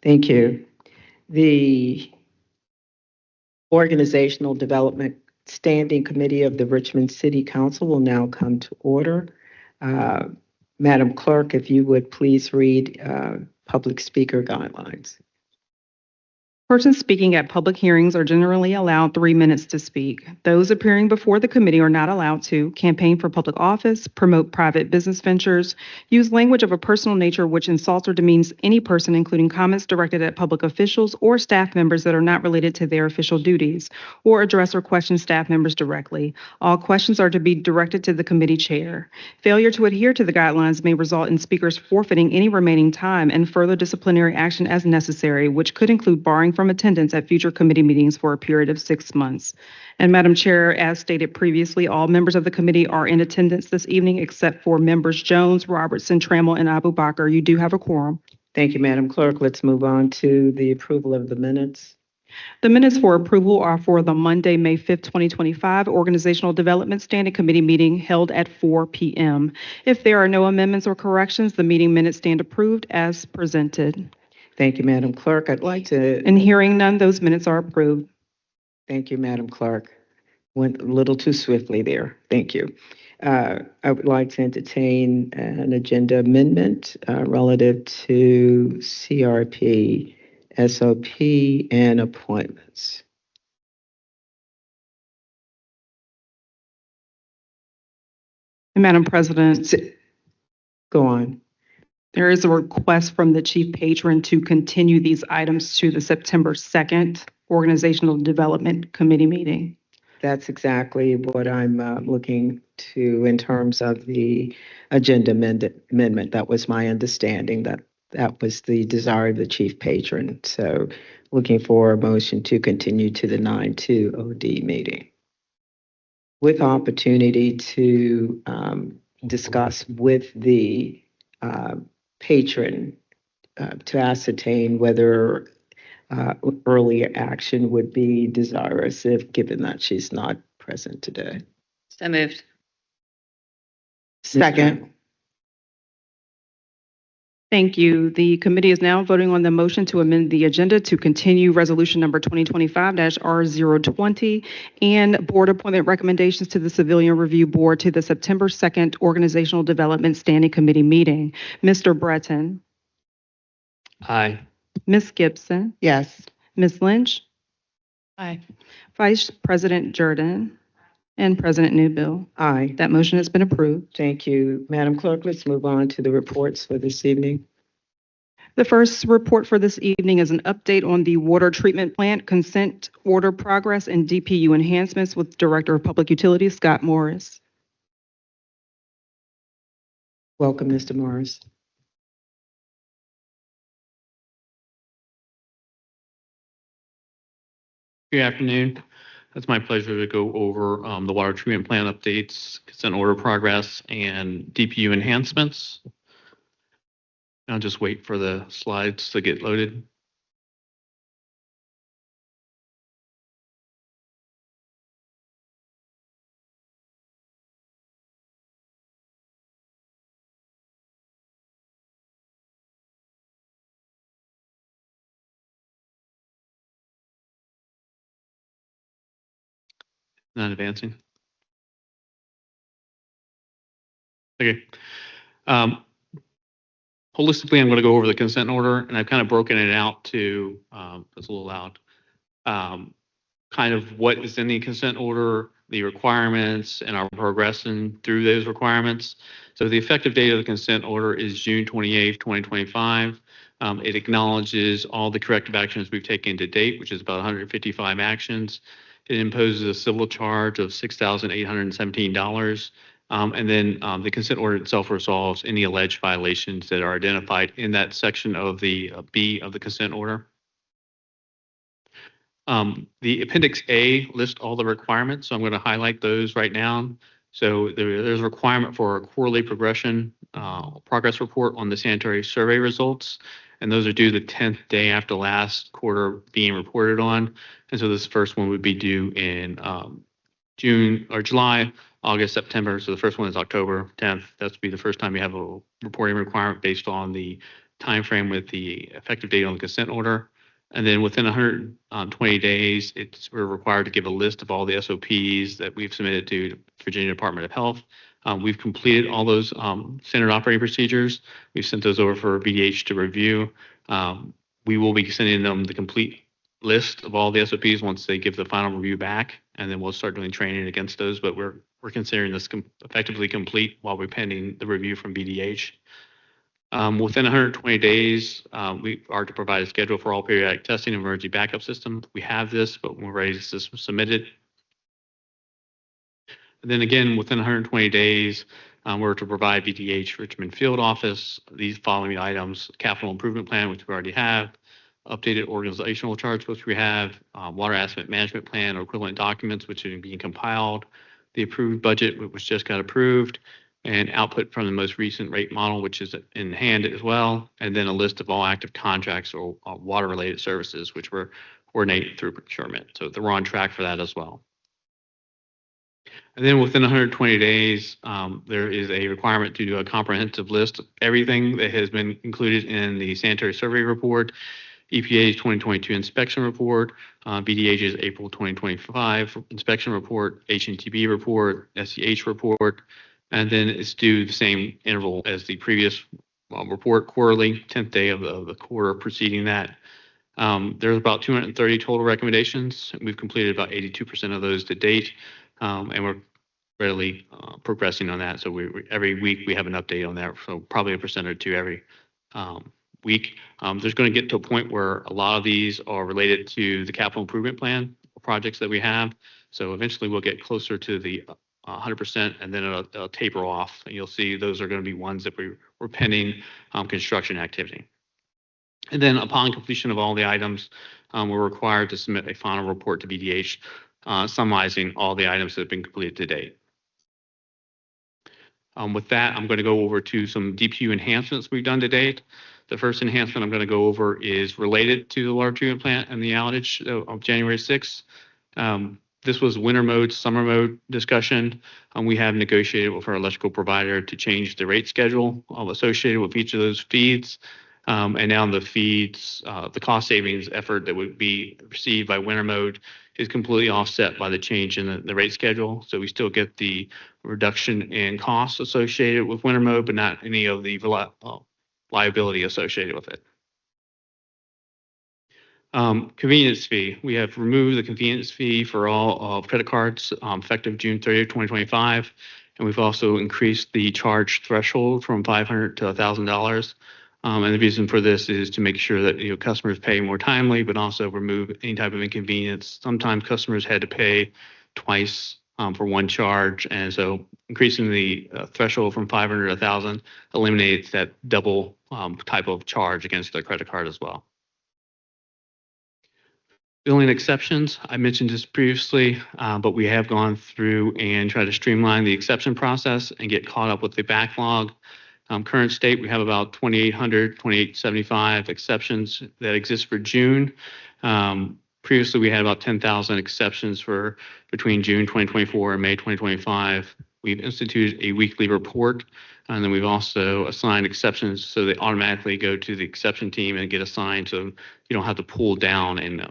Thank you. The Organizational Development Standing Committee of the Richmond City Council will now come to order. Madam Clerk, if you would please read public speaker guidelines. Persons speaking at public hearings are generally allowed 3 minutes to speak. Those appearing before the committee are not allowed to campaign for public office, promote private business ventures, use language of a personal nature which insults or demeans any person, including comments directed at public officials or staff members that are not related to their official duties, or address or question staff members directly. All questions are to be directed to the committee chair. Failure to adhere to the guidelines may result in speakers forfeiting any remaining time and further disciplinary action as necessary, which could include barring from attendance at future committee meetings for a period of 6 months. And Madam Chair, as stated previously, all members of the committee are in attendance this evening except for members Jones, Robertson, Trammell, and Abu Bakr. You do have a quorum. Thank you, Madam Clerk. Let's move on to the approval of the minutes. The minutes for approval are for the Monday, May 5th, 2025 Organizational Development Standing Committee meeting held at 4 p.m. If there are no amendments or corrections, the meeting minutes stand approved as presented. Thank you, Madam Clerk. I'd like to... And hearing none, those minutes are approved. Thank you, Madam Clerk. Went a little too swiftly there. Thank you. I would like to entertain an agenda amendment relative to CRP, SOP, and appointments. Madam President, Go on. there is a request from the Chief Patron to continue these items to the September 2nd Organizational Development Committee meeting. That's exactly what I'm looking to in terms of the agenda amendment. That was my understanding, that was the desire of the Chief Patron. So looking for a motion to continue to the 9/2 OD meeting with opportunity to discuss with the patron to ascertain whether earlier action would be desirous if given that she's not present today. So moved. Second. Thank you. The committee is now voting on the motion to amend the agenda to continue resolution number 2025-R020 and board appointment recommendations to the Civilian Review Board to the September 2nd Organizational Development Standing Committee meeting. Mr. Breton. Aye. Ms. Gibson. Yes. Ms. Lynch. Aye. Vice President Jordan. And President Newbill. Aye. That motion has been approved. Thank you, Madam Clerk. Let's move on to the reports for this evening. The first report for this evening is an update on the water treatment plant consent order progress and DPU enhancements with Director of Public Utilities, Scott Morris. Welcome, Mr. Morris. Good afternoon. It's my pleasure to go over the water treatment plant updates, consent order progress, and DPU enhancements. I'll just wait for the slides to get loaded. Not advancing. Okay. Holistically, I'm going to go over the consent order, and I've kind of broken it out to, it's a little loud, kind of what is in the consent order, the requirements, and our progressing through those requirements. So the effective date of the consent order is June 28th, 2025. It acknowledges all the corrective actions we've taken to date, which is about 155 actions. It imposes a civil charge of $6,817. And then the consent order itself resolves any alleged violations that are identified in that section of the B of the consent order. The Appendix A lists all the requirements, so I'm going to highlight those right now. So there's a requirement for a quarterly progress report on the sanitary survey results, and those are due the 10th day after last quarter being reported on. And so this first one would be due in June or July, August, September. So the first one is October 10th. That's be the first time you have a reporting requirement based on the timeframe with the effective date on the consent order. And then within 120 days, we're required to give a list of all the SOPs that we've submitted to Virginia Department of Health. We've completed all those standard operating procedures. We've sent those over for VDH to review. We will be sending them the complete list of all the SOPs once they give the final review back, and then we'll start doing training against those. But we're considering this effectively complete while we're pending the review from VDH. Within 120 days, we are to provide a schedule for all periodic testing and emergency backup system. We have this, but we're ready to submit it. And then again, within 120 days, we're to provide VDH Richmond Field Office these following items: capital improvement plan, which we already have, updated organizational charts, which we have, water asset management plan or equivalent documents, which are being compiled, the approved budget, which just got approved, and output from the most recent rate model, which is in hand as well, and then a list of all active contracts or water-related services, which we're coordinating through procurement. So we're on track for that as well. And then within 120 days, there is a requirement to do a comprehensive list of everything that has been included in the sanitary survey report, EPA's 2022 inspection report, VDH's April 2025 inspection report, HNTB report, SEH report, and then it's due the same interval as the previous report, quarterly, 10th day of the quarter preceding that. There's about 230 total recommendations. We've completed about 82% of those to date, and we're readily progressing on that. So every week we have an update on that, so probably 1% or 2% every week. There's going to get to a point where a lot of these are related to the capital improvement plan projects that we have. So eventually we'll get closer to the 100%, and then it'll taper off. And you'll see those are going to be ones that we're pending construction activity. And then upon completion of all the items, we're required to submit a final report to VDH summarizing all the items that have been completed to date. With that, I'm going to go over to some DPU enhancements we've done to date. The first enhancement I'm going to go over is related to the water treatment plant and the outage of January 6th. This was winter mode, summer mode discussion. We have negotiated with our electrical provider to change the rate schedule associated with each of those feeds. And now the feeds, the cost savings effort that would be received by winter mode is completely offset by the change in the rate schedule. So we still get the reduction in costs associated with winter mode, but not any of the liability associated with it. Convenience fee. We have removed the convenience fee for all credit cards effective June 30th, 2025. And we've also increased the charge threshold from $500 to $1,000. And the reason for this is to make sure that customers pay more timely, but also remove any type of inconvenience. Sometimes customers had to pay twice for one charge, and so increasing the threshold from $500 to $1,000 eliminates that double type of charge against the credit card as well. Billing exceptions, I mentioned this previously, but we have gone through and tried to streamline the exception process and get caught up with the backlog. Current state, we have about 2,800, 2,875 exceptions that exist for June. Previously, we had about 10,000 exceptions for between June 2024 and May 2025. We've instituted a weekly report, and then we've also assigned exceptions so they automatically go to the exception team and get assigned, so you don't have to pull down and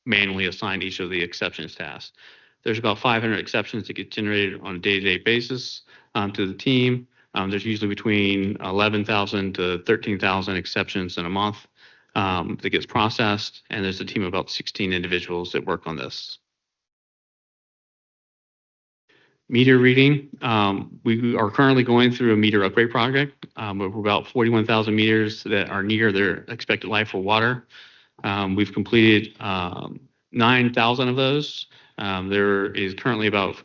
manually assign each of the exceptions tasks. There's about 500 exceptions that get generated on a day-to-day basis to the team. There's usually between 11,000 to 13,000 exceptions in a month that gets processed, and there's a team of about 16 individuals that work on this. Meter reading, we are currently going through a meter upgrade project. We're about 41,000 meters that are near their expected life for water. We've completed 9,000 of those. There is currently about,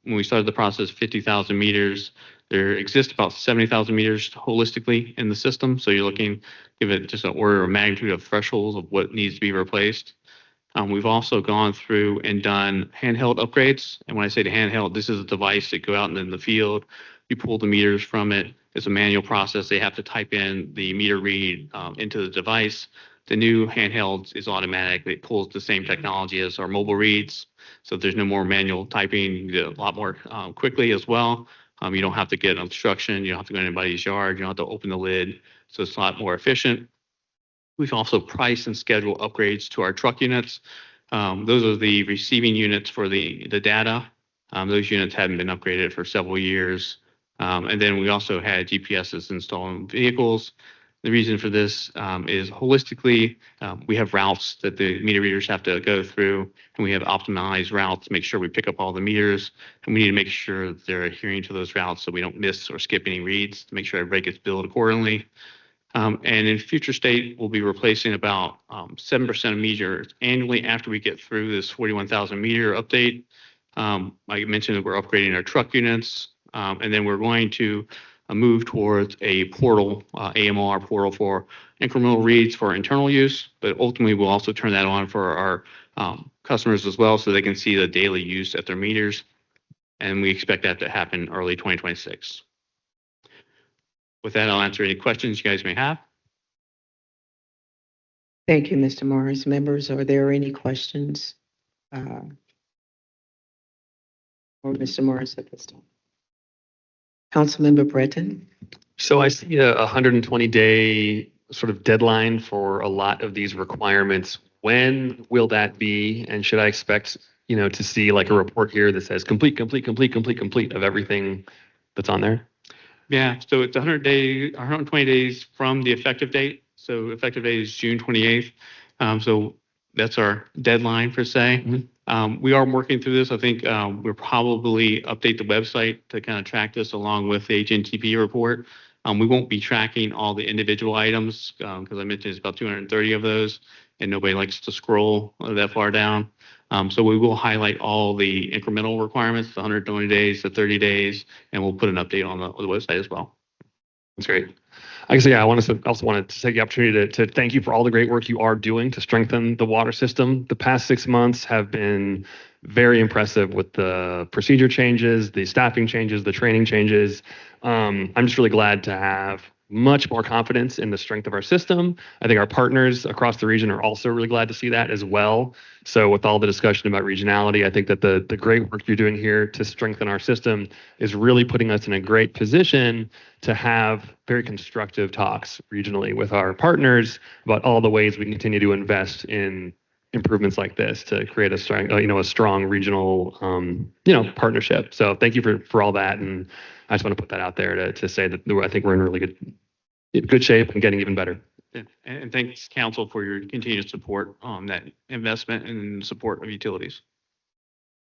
when we started the process, 50,000 meters. There exists about 70,000 meters holistically in the system. So you're looking, give it just an order of magnitude of thresholds of what needs to be replaced. We've also gone through and done handheld upgrades. And when I say the handheld, this is a device that go out in the field. You pull the meters from it. It's a manual process. They have to type in the meter read into the device. The new handheld is automatic. It pulls the same technology as our mobile reads. So there's no more manual typing. You get a lot more quickly as well. You don't have to get obstruction. You don't have to go in anybody's yard. You don't have to open the lid. So it's a lot more efficient. We've also priced and scheduled upgrades to our truck units. Those are the receiving units for the data. Those units hadn't been upgraded for several years. And then we also had GPSs installed in vehicles. The reason for this is holistically, we have routes that the meter readers have to go through, and we have optimized routes to make sure we pick up all the meters. And we need to make sure that they're adhering to those routes so we don't miss or skip any reads to make sure everybody gets billed accordingly. And in future state, we'll be replacing about 7% of meters annually after we get through this 41,000 meter update. Like I mentioned, we're upgrading our truck units, and then we're going to move towards a portal, AMR portal for incremental reads for internal use, but ultimately we'll also turn that on for our customers as well so they can see the daily use at their meters. And we expect that to happen early 2026. With that, I'll answer any questions you guys may have. Thank you, Mr. Morris. Members, are there any questions for Mr. Morris at this time? Councilmember Breton? So I see a 120-day sort of deadline for a lot of these requirements. When will that be? And should I expect, to see like a report here that says complete of everything that's on there? Yeah, so it's 120 days from the effective date. So effective date is June 28th. So that's our deadline per se. Mm-hmm. We are working through this. I think we'll probably update the website to kind of track this along with the HNTP report. We won't be tracking all the individual items because I mentioned it's about 230 of those, and nobody likes to scroll that far down. So we will highlight all the incremental requirements, the 120 days, the 30 days, and we'll put an update on the website as well. That's great. I guess, yeah, I also wanted to take the opportunity to thank you for all the great work you are doing to strengthen the water system. The past 6 months have been very impressive with the procedure changes, the staffing changes, the training changes. I'm just really glad to have much more confidence in the strength of our system. I think our partners across the region are also really glad to see that as well. So with all the discussion about regionality, I think that the great work you're doing here to strengthen our system is really putting us in a great position to have very constructive talks regionally with our partners about all the ways we can continue to invest in improvements like this to create a strong regional, partnership. So thank you for all that. And I just want to put that out there to say that I think we're in really good shape and getting even better. Yeah. And thanks, Council, for your continued support on that investment and support of utilities.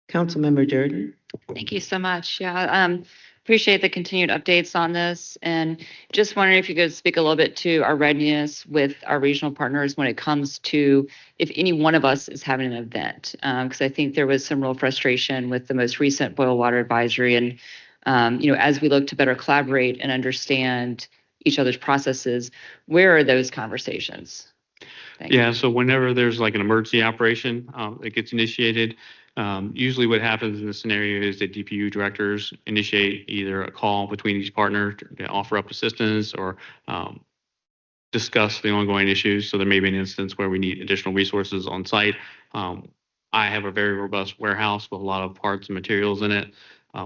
Councilmember Jordan? Thank you so much. Yeah, appreciate the continued updates on this. And just wondering if you could speak a little bit to our readiness with our regional partners when it comes to if any one of us is having an event. Because I think there was some real frustration with the most recent boil water advisory. And, as we look to better collaborate and understand each other's processes, where are those conversations? Yeah, so whenever there's like an emergency operation that gets initiated, usually what happens in this scenario is that DPU directors initiate either a call between each partner to offer up assistance or discuss the ongoing issues. So there may be an instance where we need additional resources on site. I have a very robust warehouse with a lot of parts and materials in it.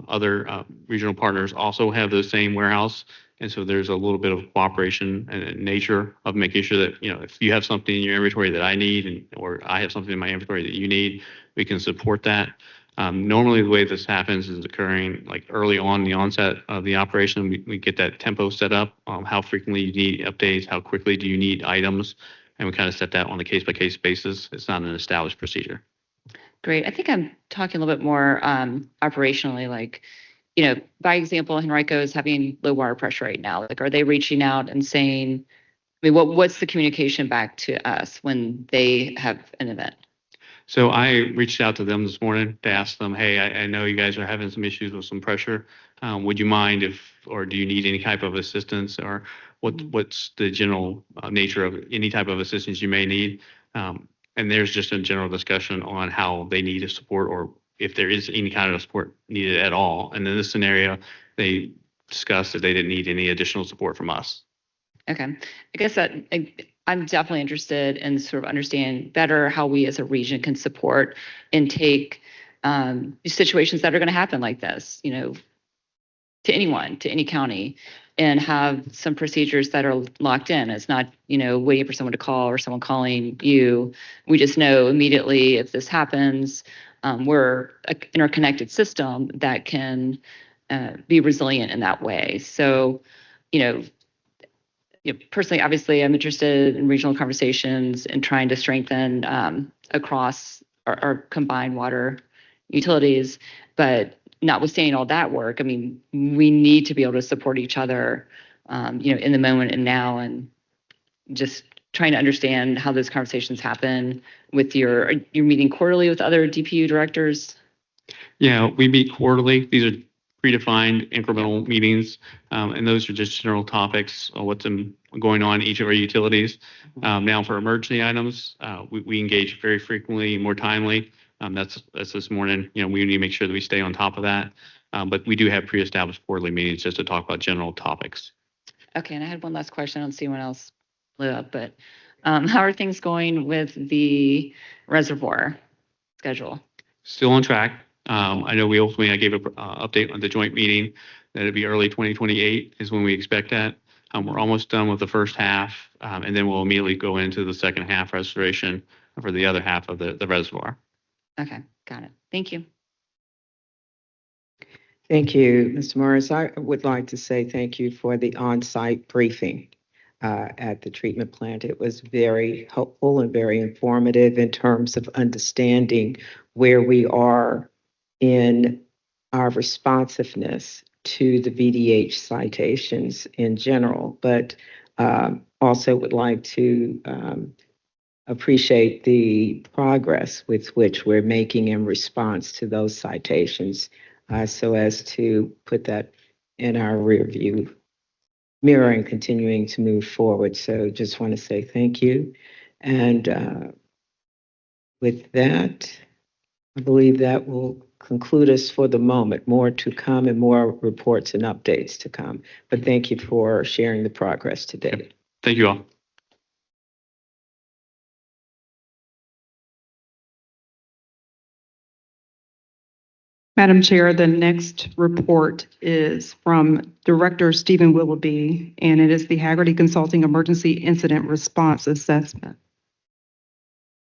Other regional partners also have the same warehouse. And so there's a little bit of cooperation and nature of making sure that, if you have something in your inventory that I need or I have something in my inventory that you need, we can support that. Normally, the way this happens is occurring like early on in the onset of the operation. We get that tempo set up, how frequently you need updates, how quickly do you need items, and we kind of set that on a case-by-case basis. It's not an established procedure. Great. I think I'm talking a little bit more operationally, like, by example, Henrico is having low water pressure right now. Like, are they reaching out and saying, what's the communication back to us when they have an event? So I reached out to them this morning to ask them, hey, I know you guys are having some issues with some pressure. Would you mind or do you need any type of assistance, or what's the general nature of any type of assistance you may need? And there's just a general discussion on how they need support or if there is any kind of support needed at all. And in this scenario, they discussed that they didn't need any additional support from us. Okay. I guess that I'm definitely interested in sort of understanding better how we as a region can support and take situations that are going to happen like this. to anyone, to any county, and have some procedures that are locked in. It's not, waiting for someone to call or someone calling you. We just know immediately if this happens, we're an interconnected system that can be resilient in that way. So, you know, personally, obviously, I'm interested in regional conversations and trying to strengthen across our combined water utilities. But notwithstanding all that work, I mean, we need to be able to support each other, in the moment and now, and just trying to understand how those conversations happen with your meeting quarterly with other DPU directors. Yeah, we meet quarterly. These are predefined incremental meetings, and those are just general topics of what's going on in each of our utilities. Now, for emergency items, we engage very frequently, more timely. That's this morning. We need to make sure that we stay on top of that. But we do have pre-established quarterly meetings just to talk about general topics. Okay, and I had one last question. I don't see anyone else lit up, but how are things going with the reservoir schedule? Still on track. I know I gave an update on the joint meeting that it'd be early 2028 is when we expect that. We're almost done with the first half, and then we'll immediately go into the second half restoration for the other half of the reservoir. Okay, got it. Thank you. Thank you, Mr. Morris. I would like to say thank you for the on-site briefing at the treatment plant. It was very helpful and very informative in terms of understanding where we are in our responsiveness to the VDH citations in general, but also would like to appreciate the progress with which we're making in response to those citations, so as to put that in our rear view mirror and continuing to move forward. So just want to say thank you. And with that, I believe that will conclude us for the moment. More to come and more reports and updates to come. But thank you for sharing the progress today. Thank you all. Madam Chair, the next report is from Director Stephen Willoughby, and it is the Haggerty Consulting Emergency Incident Response Assessment.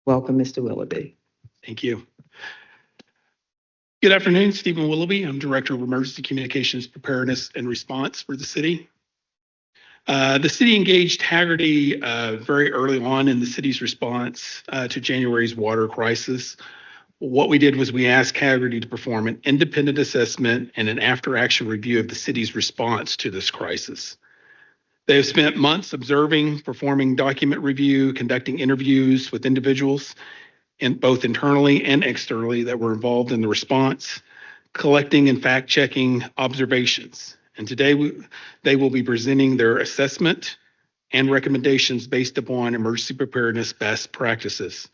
Welcome, Mr. Willoughby. Thank you. Good afternoon, Stephen Willoughby. I'm Director of Emergency Communications Preparedness and Response for the city. The city engaged Haggerty very early on in the city's response to January's water crisis. What we did was we asked Haggerty to perform an independent assessment and an after-action review of the city's response to this crisis. They have spent months observing, performing document review, conducting interviews with individuals, both internally and externally, that were involved in the response, collecting and fact-checking observations. And today they will be presenting their assessment and recommendations based upon emergency preparedness best practices.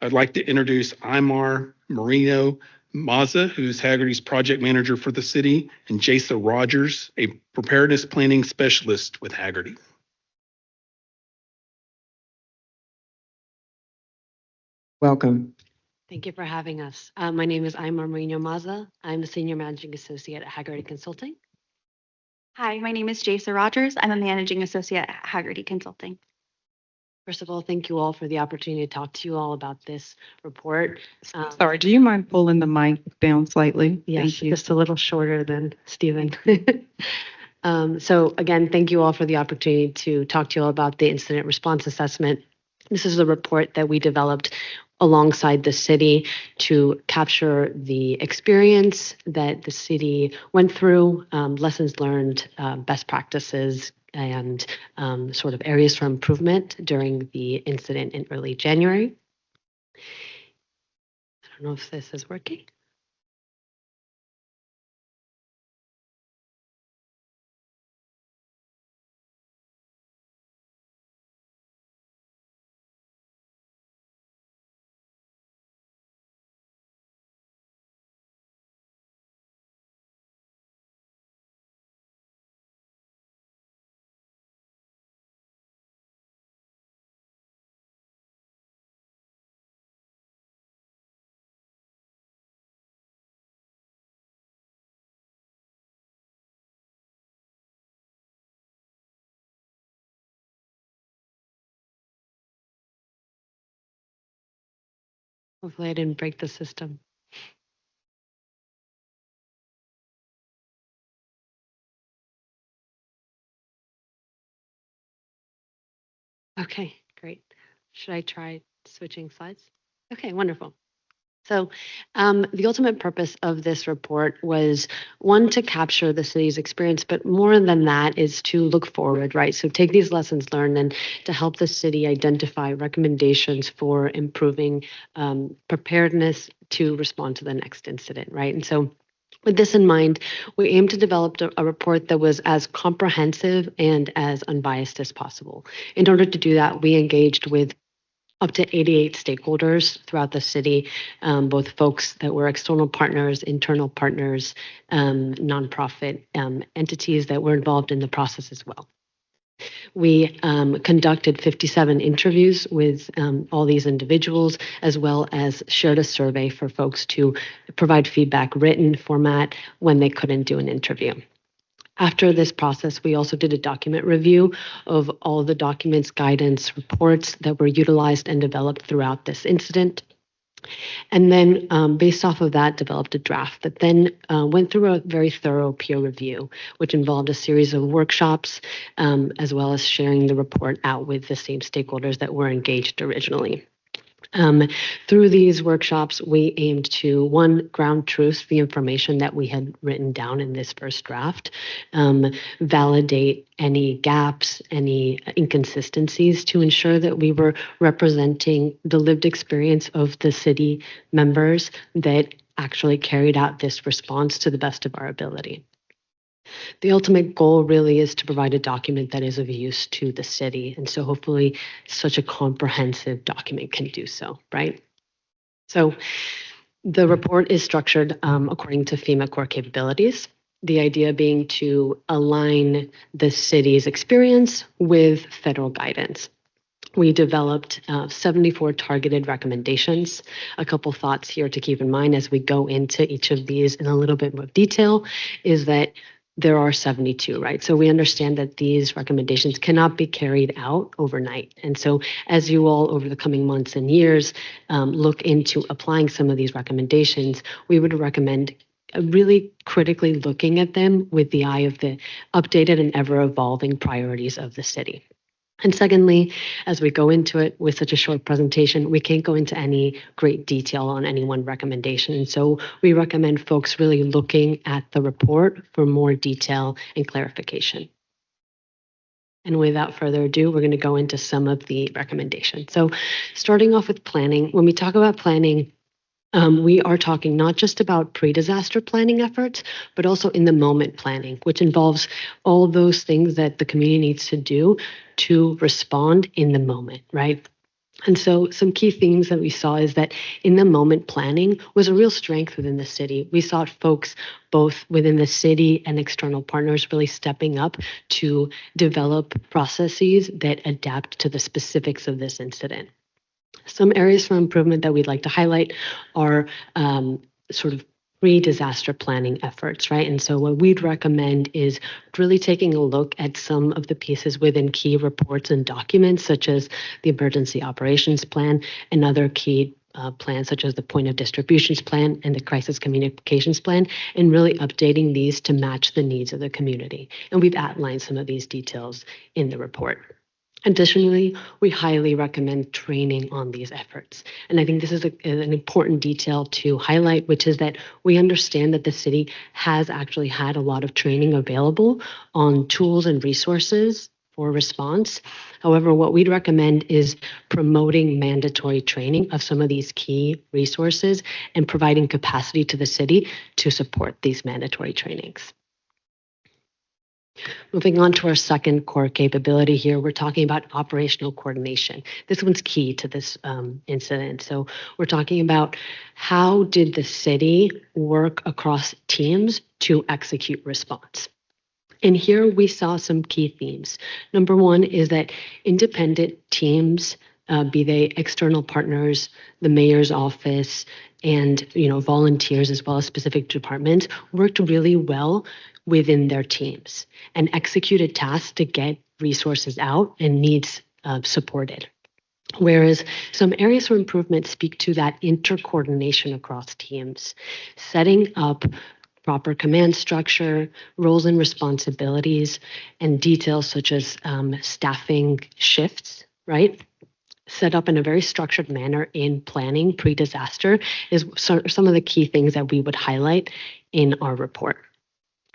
I'd like to introduce Aymar Marino Maza, who's Haggerty's project manager for the city, and Jasa Rogers, a preparedness planning specialist with Haggerty. Welcome. Thank you for having us. My name is Aymar Marino Maza. I'm the Senior Managing Associate at Haggerty Consulting. Hi, my name is Jasa Rogers. I'm a Managing Associate at Haggerty Consulting. First of all, thank you all for the opportunity to talk to you all about this report. Sorry, do you mind pulling the mic down slightly? Yes, Thank you. just a little shorter than Stephen. So again, thank you all for the opportunity to talk to you all about the incident response assessment. This is a report that we developed alongside the city to capture the experience that the city went through, lessons learned, best practices, and sort of areas for improvement during the incident in early January. I don't know if this is working. Hopefully I didn't break the system. Okay, great. Should I try switching slides? Okay, wonderful. So, the ultimate purpose of this report was one, to capture the city's experience, but more than that is to look forward, right? So, take these lessons learned and to help the city identify recommendations for improving preparedness to respond to the next incident, right? And so, with this in mind, we aim to develop a report that was as comprehensive and as unbiased as possible. In order to do that, we engaged with up to 88 stakeholders throughout the city, both folks that were external partners, internal partners, nonprofit entities that were involved in the process as well. We conducted 57 interviews with all these individuals, as well as shared a survey for folks to provide feedback, written format, when they couldn't do an interview. After this process, we also did a document review of all the documents, guidance, reports that were utilized and developed throughout this incident. And then, based off of that, developed a draft that then went through a very thorough peer review, which involved a series of workshops, as well as sharing the report out with the same stakeholders that were engaged originally. Through these workshops, we aimed to, one, ground truth the information that we had written down in this first draft, validate any gaps, any inconsistencies, to ensure that we were representing the lived experience of the city members that actually carried out this response to the best of our ability. The ultimate goal really is to provide a document that is of use to the city. And so hopefully such a comprehensive document can do so, right? So the report is structured according to FEMA core capabilities. The idea being to align the city's experience with federal guidance. We developed 74 targeted recommendations. A couple thoughts here to keep in mind as we go into each of these in a little bit more detail is that there are 72, right? So we understand that these recommendations cannot be carried out overnight. And so as you all over the coming months and years look into applying some of these recommendations, we would recommend really critically looking at them with the eye of the updated and ever evolving priorities of the city. And secondly, as we go into it with such a short presentation, we can't go into any great detail on any one recommendation. And so we recommend folks really looking at the report for more detail and clarification. And without further ado, we're going to go into some of the recommendations. So starting off with planning, when we talk about planning, we are talking not just about pre-disaster planning efforts, but also in the moment planning, which involves all those things that the community needs to do to respond in the moment, right? And so some key themes that we saw is that in the moment planning was a real strength within the city. We saw folks both within the city and external partners really stepping up to develop processes that adapt to the specifics of this incident. Some areas for improvement that we'd like to highlight are sort of pre-disaster planning efforts, right? And so what we'd recommend is really taking a look at some of the pieces within key reports and documents, such as the Emergency Operations Plan and other key plans, such as the Point of Distributions Plan and the Crisis Communications Plan, and really updating these to match the needs of the community. And we've outlined some of these details in the report. Additionally, we highly recommend training on these efforts. And I think this is an important detail to highlight, which is that we understand that the city has actually had a lot of training available on tools and resources for response. However, what we'd recommend is promoting mandatory training of some of these key resources and providing capacity to the city to support these mandatory trainings. Moving on to our second core capability here, we're talking about operational coordination. This one's key to this incident. So we're talking about how did the city work across teams to execute response? And here we saw some key themes. Number one is that independent teams, be they external partners, the mayor's office, and volunteers as well as specific departments, worked really well within their teams and executed tasks to get resources out and needs supported. Whereas some areas for improvement speak to that intercoordination across teams, setting up proper command structure, roles and responsibilities, and details such as staffing shifts, right? Set up in a very structured manner in planning pre-disaster is some of the key things that we would highlight in our report.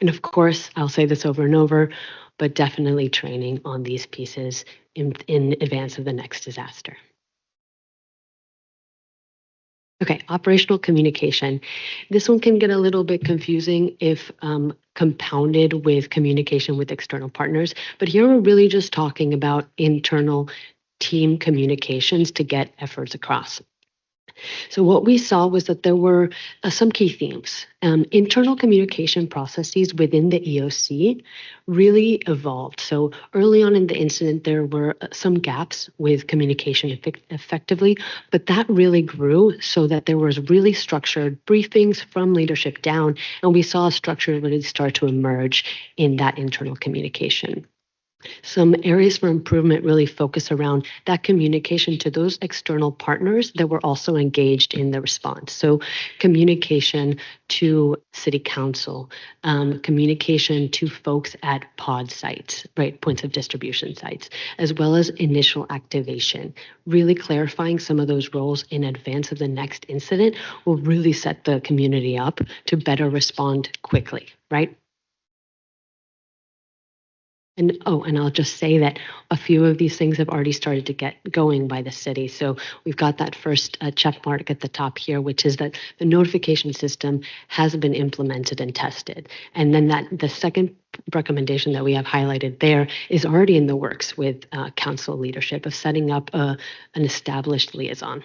And of course, I'll say this over and over, but definitely training on these pieces in advance of the next disaster. Okay, operational communication. This one can get a little bit confusing if compounded with communication with external partners, but here we're really just talking about internal team communications to get efforts across. So what we saw was that there were some key themes. Internal communication processes within the EOC really evolved. So early on in the incident, there were some gaps with communication effectively, but that really grew so that there was really structured briefings from leadership down, and we saw a structure really start to emerge in that internal communication. Some areas for improvement really focus around that communication to those external partners that were also engaged in the response. So communication to city council, communication to folks at pod sites, right, points of distribution sites, as well as initial activation. Really clarifying some of those roles in advance of the next incident will really set the community up to better respond quickly, right? And I'll just say that a few of these things have already started to get going by the city. So we've got that first check mark at the top here, which is that the notification system has been implemented and tested. And then the second recommendation that we have highlighted there is already in the works with council leadership of setting up an established liaison.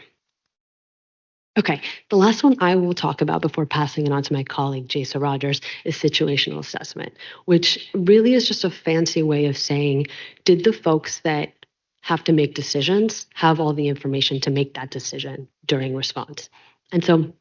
Okay, the last one I will talk about before passing it on to my colleague, Jason Rogers, is situational assessment, which really is just a fancy way of saying, did the folks that have to make decisions have all the information to make that decision during response? And so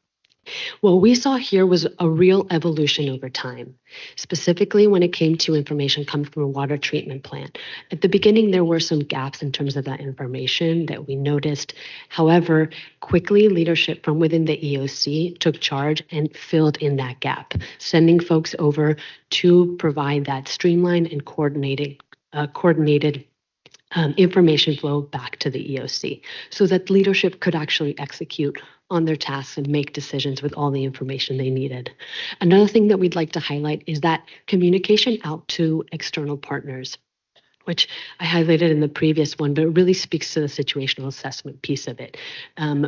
what we saw here was a real evolution over time, specifically when it came to information coming from a water treatment plant. At the beginning, there were some gaps in terms of that information that we noticed. However, quickly, leadership from within the EOC took charge and filled in that gap, sending folks over to provide that streamlined and coordinated information flow back to the EOC so that leadership could actually execute on their tasks and make decisions with all the information they needed. Another thing that we'd like to highlight is that communication out to external partners, which I highlighted in the previous one, but it really speaks to the situational assessment piece of it.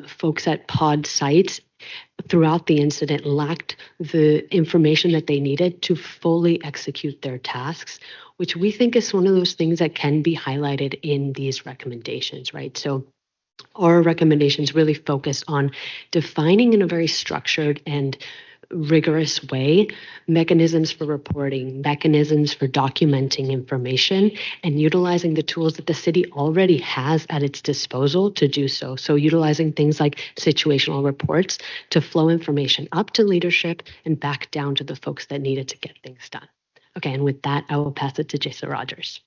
Folks at pod sites throughout the incident lacked the information that they needed to fully execute their tasks, which we think is one of those things that can be highlighted in these recommendations, right? So our recommendations really focus on defining in a very structured and rigorous way mechanisms for reporting, mechanisms for documenting information, and utilizing the tools that the city already has at its disposal to do so. So utilizing things like situational reports to flow information up to leadership and back down to the folks that needed to get things done. Okay, and with that, I will pass it to Jason Rogers.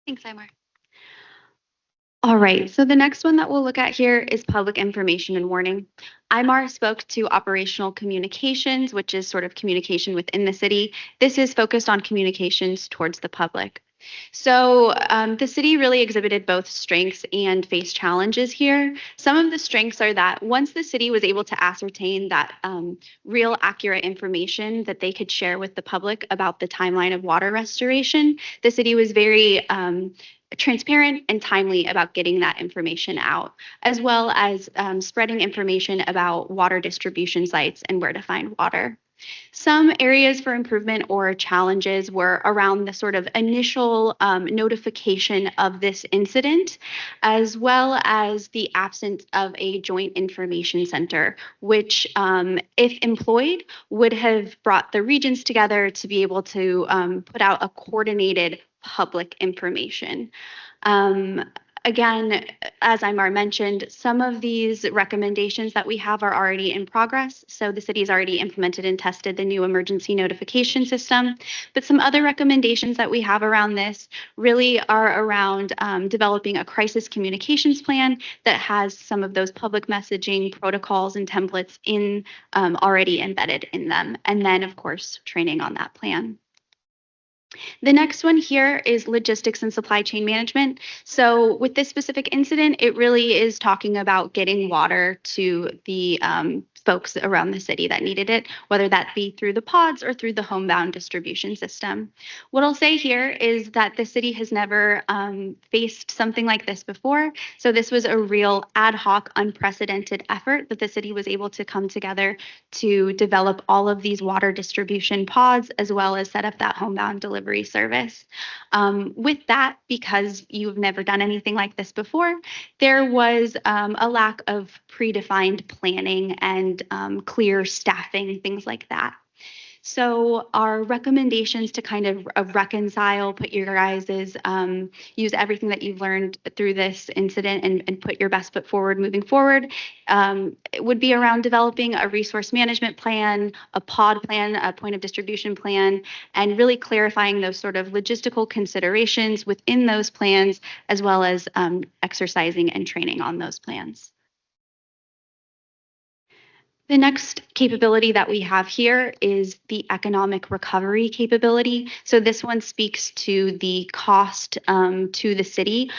Thanks, Imar. All right, so the next one that we'll look at here is public information and warning. Imar spoke to operational communications, which is sort of communication within the city. This is focused on communications towards the public. So the city really exhibited both strengths and faced challenges here. Some of the strengths are that once the city was able to ascertain that real accurate information that they could share with the public about the timeline of water restoration, the city was very transparent and timely about getting that information out, as well as spreading information about water distribution sites and where to find water. Some areas for improvement or challenges were around the sort of initial notification of this incident, as well as the absence of a joint information center, which, if employed, would have brought the regions together to be able to put out a coordinated public information. Again, as Imar mentioned, some of these recommendations that we have are already in progress. So the city has already implemented and tested the new emergency notification system. But some other recommendations that we have around this really are around developing a crisis communications plan that has some of those public messaging protocols and templates in already embedded in them. And then, of course, training on that plan. The next one here is logistics and supply chain management. So with this specific incident, it really is talking about getting water to the folks around the city that needed it, whether that be through the pods or through the homebound distribution system. What I'll say here is that the city has never faced something like this before. So this was a real ad hoc, unprecedented effort that the city was able to come together to develop all of these water distribution pods, as well as set up that homebound delivery service. With that, because you've never done anything like this before, there was a lack of predefined planning and clear staffing, things like that. So our recommendations to kind of reconcile, put your guys's, use everything that you've learned through this incident and put your best foot forward moving forward, it would be around developing a resource management plan, a pod plan, a point of distribution plan, and really clarifying those sort of logistical considerations within those plans, as well as exercising and training on those plans. The next capability that we have here is the economic recovery capability. So this one speaks to the cost to the city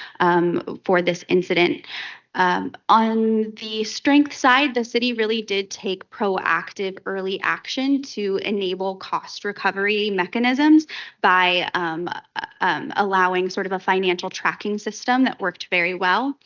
for this incident. On the strength side, the city really did take proactive early action to enable cost recovery mechanisms by allowing sort of a financial tracking system that worked very well.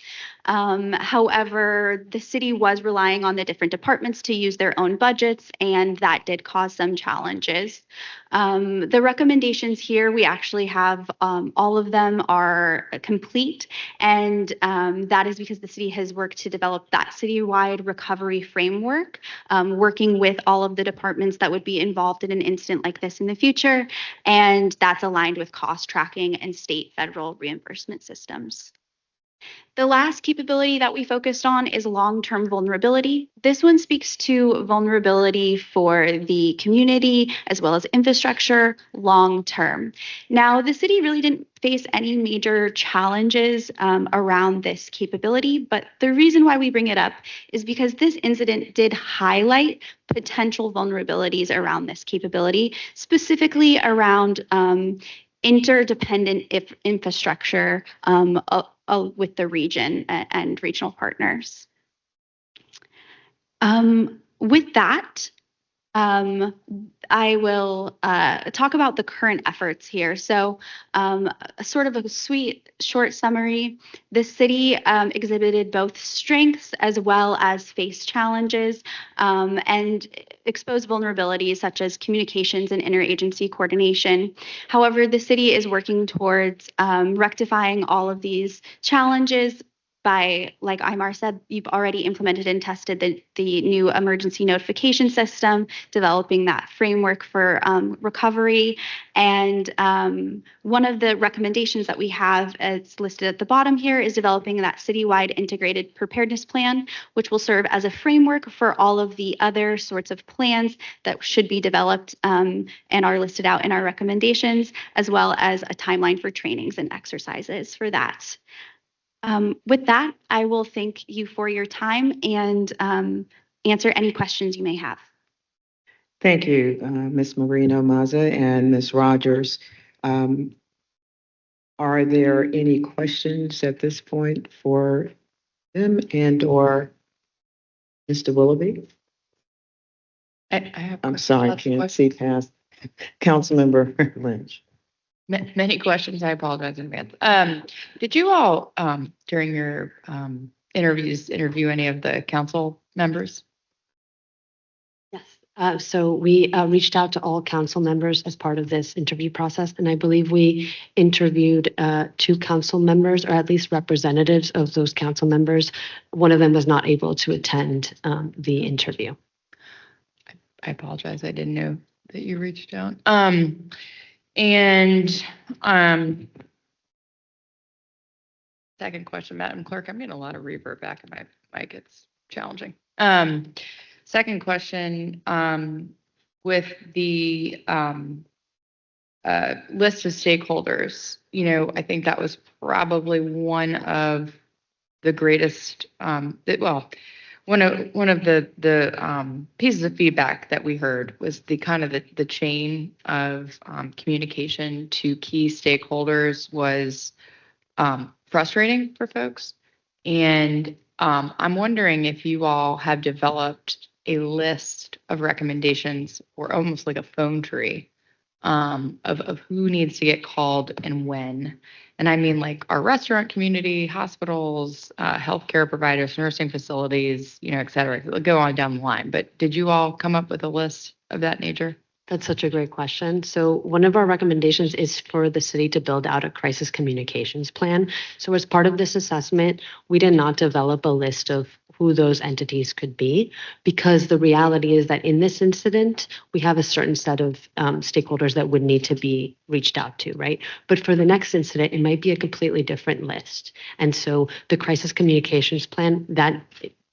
However, the city was relying on the different departments to use their own budgets, and that did cause some challenges. The recommendations here, we actually have all of them are complete, and that is because the city has worked to develop that citywide recovery framework, working with all of the departments that would be involved in an incident like this in the future, and that's aligned with cost tracking and state federal reimbursement systems. The last capability that we focused on is long-term vulnerability. This one speaks to vulnerability for the community as well as infrastructure long-term. Now, the city really didn't face any major challenges around this capability, but the reason why we bring it up is because this incident did highlight potential vulnerabilities around this capability, specifically around interdependent infrastructure with the region and regional partners. With that, I will talk about the current efforts here. So sort of a sweet short summary, the city exhibited both strengths as well as faced challenges and exposed vulnerabilities such as communications and interagency coordination. However, the city is working towards rectifying all of these challenges by, like Imar said, you've already implemented and tested the new emergency notification system, developing that framework for recovery. And one of the recommendations that we have, as listed at the bottom here, is developing that citywide integrated preparedness plan, which will serve as a framework for all of the other sorts of plans that should be developed and are listed out in our recommendations, as well as a timeline for trainings and exercises for that. With that, I will thank you for your time and answer any questions you may have. Thank you, Ms. Marino Maza and Ms. Rogers. Are there any questions at this point for them and or Mr. Willoughby? I have. I'm sorry, I can't see past Councilmember Lynch. Many questions. I apologize in advance. Did you all, during your interviews, interview any of the council members? Yes. So we reached out to all council members as part of this interview process, and I believe we interviewed 2 council members, or at least representatives of those council members. One of them was not able to attend the interview. I apologize. I didn't know that you reached out. Second question, Madam Clerk. I'm getting a lot of reverb back in my mic. It's challenging. Second question, with the list of stakeholders, I think that was probably one of the greatest, one of the pieces of feedback that we heard was the kind of the chain of communication to key stakeholders was frustrating for folks. And I'm wondering if you all have developed a list of recommendations or almost like a phone tree of who needs to get called and when. And I mean like our restaurant community, hospitals, healthcare providers, nursing facilities, et cetera. It'll go on down the line. But did you all come up with a list of that nature? That's such a great question. So one of our recommendations is for the city to build out a crisis communications plan. So as part of this assessment, we did not develop a list of who those entities could be, because the reality is that in this incident, we have a certain set of stakeholders that would need to be reached out to, right? But for the next incident, it might be a completely different list. And so the crisis communications plan, that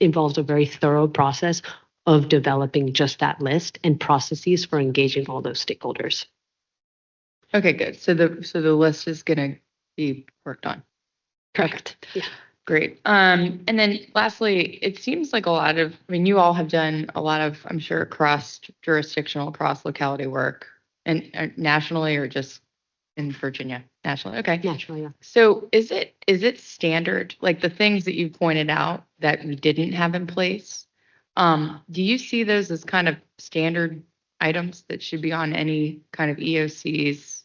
involves a very thorough process of developing just that list and processes for engaging all those stakeholders. Okay, good. So the list is going to be worked on. Correct. Yeah. Great. And then lastly, it seems like you all have done a lot of, I'm sure, cross jurisdictional, cross locality work, and nationally or just in Virginia? Nationally. Okay. Nationally, yeah. So is it standard, like the things that you pointed out that we didn't have in place? Do you see those as kind of standard items that should be on any kind of EOC's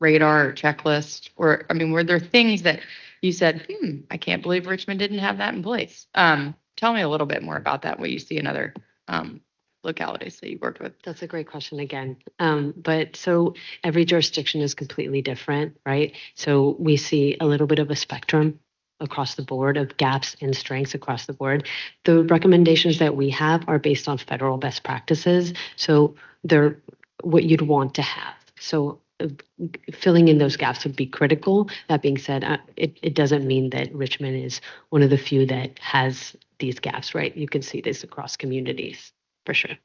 radar or checklist? Or, were there things that you said, I can't believe Richmond didn't have that in place? Tell me a little bit more about that, what you see in other localities that you worked with. That's a great question again. But so every jurisdiction is completely different, right? So we see a little bit of a spectrum across the board of gaps and strengths across the board. The recommendations that we have are based on federal best practices. So they're what you'd want to have. So filling in those gaps would be critical. That being said, it doesn't mean that Richmond is one of the few that has these gaps, right? You can see this across communities for sure.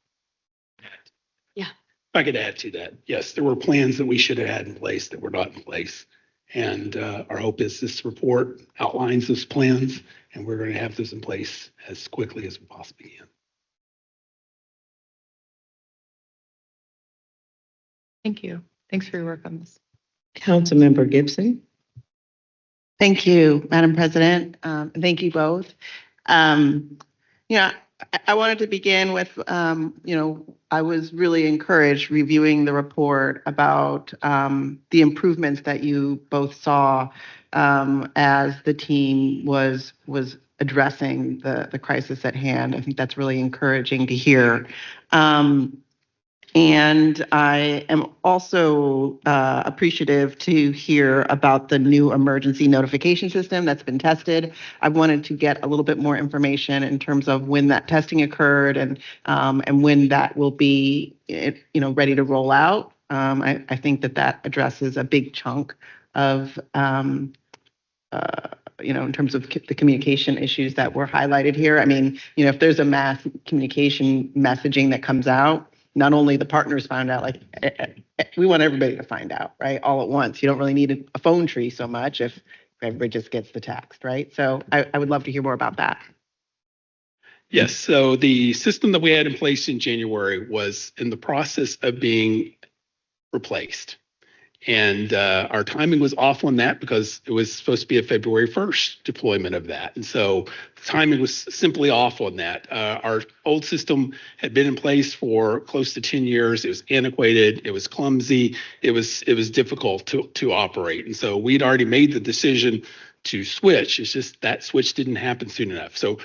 Yeah. If I could add to that, yes, there were plans that we should have had in place that were not in place. And our hope is this report outlines those plans, and we're going to have those in place as quickly as we possibly can. Thank you. Thanks for your work on this. Councilmember Gibson. Thank you, Madam President. Thank you both. I wanted to begin with, I was really encouraged reviewing the report about the improvements that you both saw as the team was addressing the crisis at hand. I think that's really encouraging to hear. And I am also appreciative to hear about the new emergency notification system that's been tested. I wanted to get a little bit more information in terms of when that testing occurred and when that will be, ready to roll out. I think that addresses a big chunk of, in terms of the communication issues that were highlighted here. If there's a mass communication messaging that comes out, not only the partners found out, we want everybody to find out, right? All at once. You don't really need a phone tree so much if everybody just gets the text, right? So I would love to hear more about that. Yes, so the system that we had in place in January was in the process of being replaced. And our timing was off on that because it was supposed to be a February 1st deployment of that. And so the timing was simply off on that. Our old system had been in place for close to 10 years. It was antiquated. It was clumsy. It was difficult to operate. And so we'd already made the decision to switch. It's just that switch didn't happen soon enough. So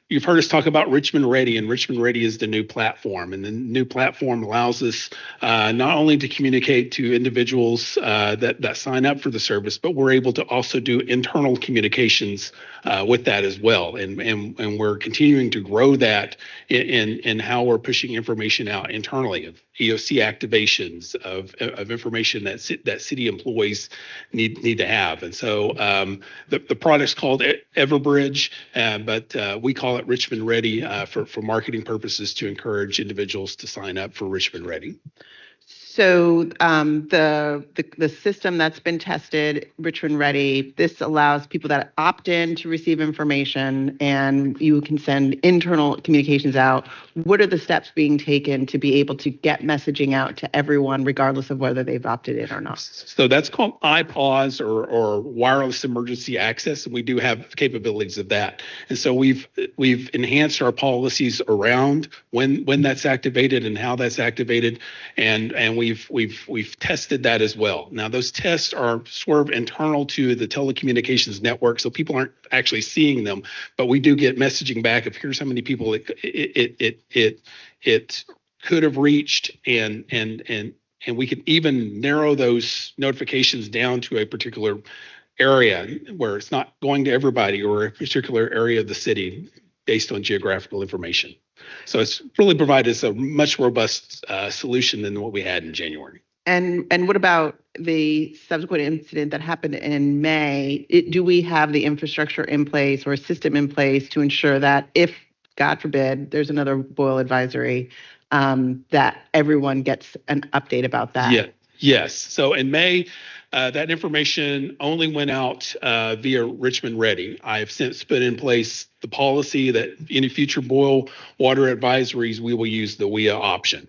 you've heard us talk about Richmond Ready, and Richmond Ready is the new platform. And the new platform allows us not only to communicate to individuals that sign up for the service, but we're able to also do internal communications with that as well. And we're continuing to grow that in how we're pushing information out internally of EOC activations of information that city employees need to have. And so The product's called Everbridge, but we call it Richmond Ready for marketing purposes to encourage individuals to sign up for Richmond Ready. So the system that's been tested, Richmond Ready, this allows people that opt in to receive information, and you can send internal communications out. What are the steps being taken to be able to get messaging out to everyone, regardless of whether they've opted in or not? So that's called iPause or wireless emergency access, and we do have capabilities of that. And so we've enhanced our policies around when that's activated and how that's activated, and we've tested that as well. Now those tests are sort of internal to the telecommunications network, so people aren't actually seeing them, but we do get messaging back of here's how many people it could have reached, and we can even narrow those notifications down to a particular area where it's not going to everybody or a particular area of the city based on geographical information. So it's really provided us a much robust solution than what we had in January. And what about the subsequent incident that happened in May? Do we have the infrastructure in place or a system in place to ensure that if, God forbid, there's another boil advisory, that everyone gets an update about that? Yeah. Yes. So in May, that information only went out via Richmond Ready. I've since put in place the policy that any future boil water advisories, we will use the WIA option.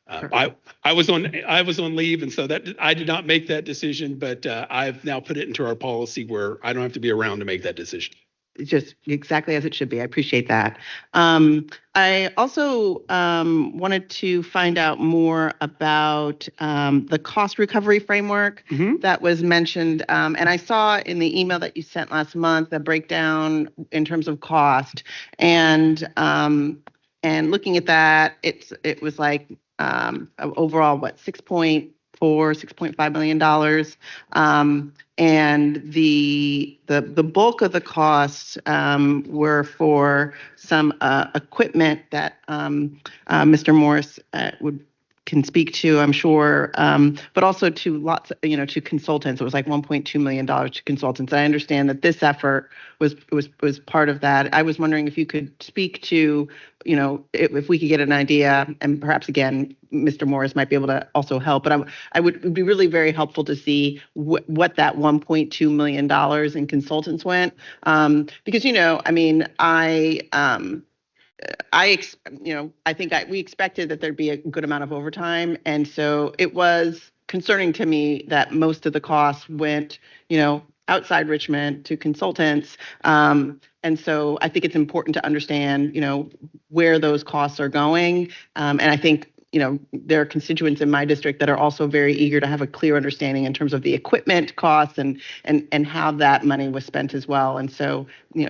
I was on leave, and so that I did not make that decision, but I've now put it into our policy where I don't have to be around to make that decision. Just exactly as it should be. I appreciate that. I also wanted to find out more about the cost recovery framework that was mentioned. And I saw in the email that you sent last month a breakdown in terms of cost. And looking at that, it was like overall, what, $6.5 million. And the bulk of the costs were for some equipment that Mr. Morris can speak to, I'm sure, but also to lots, to consultants. It was like $1.2 million to consultants. I understand that this effort was part of that. I was wondering if you could speak to, if we could get an idea, and perhaps again, Mr. Morris might be able to also help. But it would be really very helpful to see what that $1.2 million in consultants went, because we expected that there'd be a good amount of overtime. And so it was concerning to me that most of the costs went, outside Richmond to consultants. And so I think it's important to understand, where those costs are going. And I think, there are constituents in my district that are also very eager to have a clear understanding in terms of the equipment costs and how that money was spent as well. And so,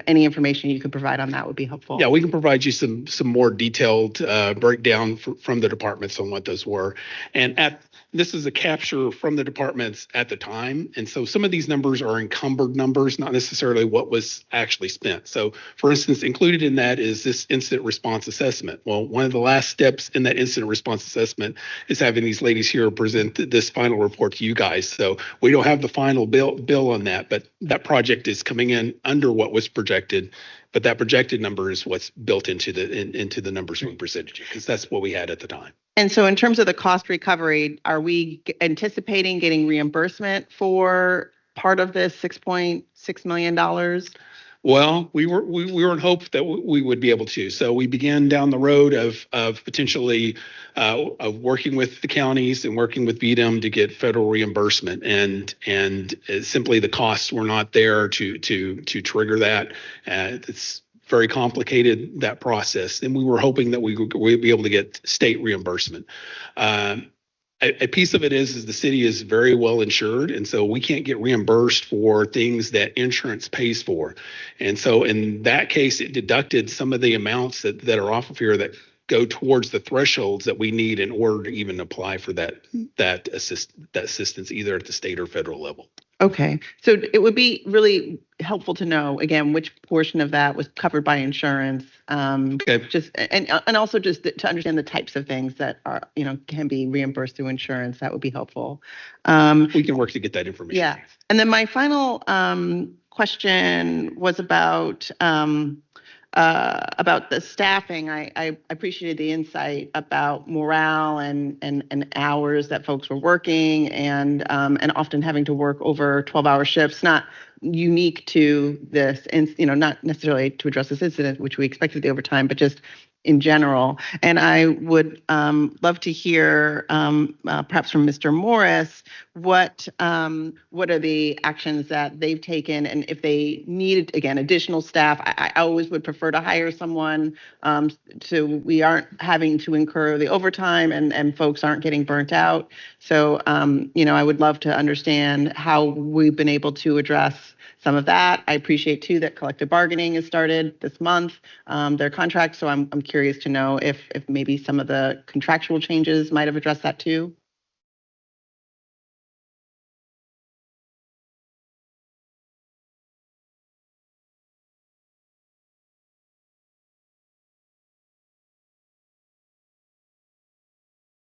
any information you could provide on that would be helpful. Yeah, we can provide you some more detailed breakdown from the departments on what those were. And this is a capture from the departments at the time. And so some of these numbers are encumbered numbers, not necessarily what was actually spent. So for instance, included in that is this incident response assessment. Well, one of the last steps in that incident response assessment is having these ladies here present this final report to you guys. So we don't have the final bill on that, but that project is coming in under what was projected. But that projected number is what's built into the numbers we presented you, because that's what we had at the time. And so in terms of the cost recovery, are we anticipating getting reimbursement for part of this $6.6 million? Well, we were in hope that we would be able to. So we began down the road of potentially of working with the counties and working with VDM to get federal reimbursement, and simply the costs were not there to trigger that. It's very complicated, that process, and we were hoping that we'd be able to get state reimbursement. A piece of it is the city is very well insured, and so we can't get reimbursed for things that insurance pays for. And so in that case, it deducted some of the amounts that are off of here that go towards the thresholds that we need in order to even apply for that assistance, either at the state or federal level. Okay, so it would be really helpful to know again which portion of that was covered by insurance. Okay. Just and also just to understand the types of things that are can be reimbursed through insurance. That would be helpful. We can work to get that information. Yeah, and then my final question was about the staffing. I appreciated the insight about morale and hours that folks were working and often having to work over 12-hour shifts, not unique to this, and not necessarily to address this incident, which we expected the overtime, but just in general. And I would love to hear perhaps from Mr. Morris, what are the actions that they've taken, and if they needed, again, additional staff. I always would prefer to hire someone so we aren't having to incur the overtime and folks aren't getting burnt out. So, I would love to understand how we've been able to address some of that. I appreciate too that collective bargaining has started this month, their contract. So I'm curious to know if maybe some of the contractual changes might have addressed that too.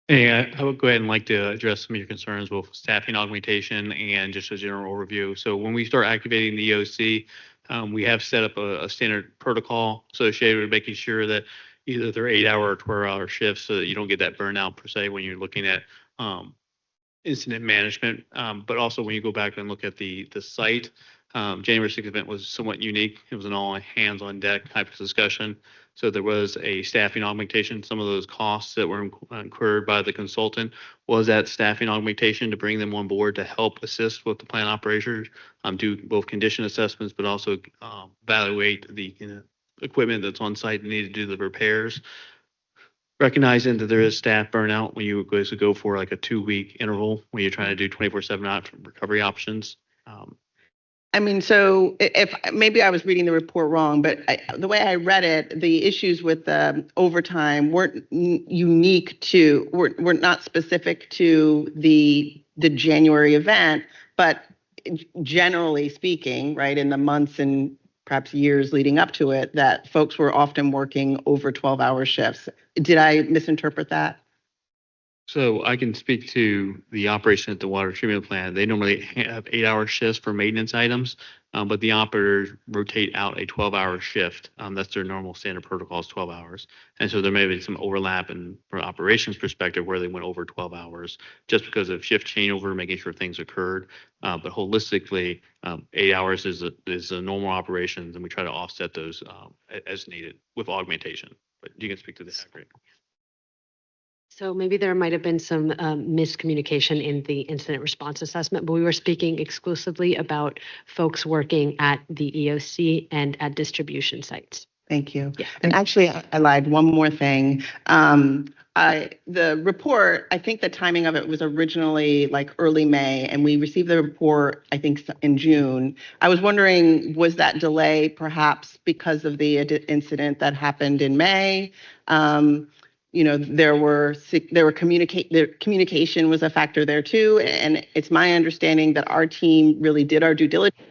Hey, I would go ahead and like to address some of your concerns with staffing augmentation and just a general overview. So when we start activating the EOC, we have set up a standard protocol associated with making sure that either they're 8-hour or 12-hour shifts so that you don't get that burnout per se when you're looking at incident management. But also when you go back and look at the site, January 6th event was somewhat unique. It was an all hands on deck type of discussion. So there was a staffing augmentation. Some of those costs that were incurred by the consultant was that staffing augmentation to bring them on board to help assist with the plant operators, do both condition assessments, but also evaluate the equipment that's on site and need to do the repairs. Recognizing that there is staff burnout when you go for like a 2-week interval when you're trying to do 24/7 recovery options. So if maybe I was reading the report wrong, but the way I read it, the issues with the overtime weren't were not specific to the January event, but generally speaking, right, in the months and perhaps years leading up to it, that folks were often working over 12-hour shifts. Did I misinterpret that? So I can speak to the operation at the water treatment plant. They normally have 8-hour shifts for maintenance items, but the operators rotate out a 12-hour shift. That's their normal standard protocol is 12 hours. And so there may be some overlap in from an operations perspective where they went over 12 hours just because of shift changeover, making sure things occurred. But holistically, 8 hours is a normal operations, and we try to offset those as needed with augmentation. But you can speak to this. Great. So maybe there might have been some miscommunication in the incident response assessment, but we were speaking exclusively about folks working at the EOC and at distribution sites. Thank you. Yeah. And actually, I lied. One more thing. The report, I think the timing of it was originally like early May, and we received the report, I think, in June. I was wondering, was that delay perhaps because of the incident that happened in May? Communication was a factor there too. And it's my understanding that our team really did our due diligence.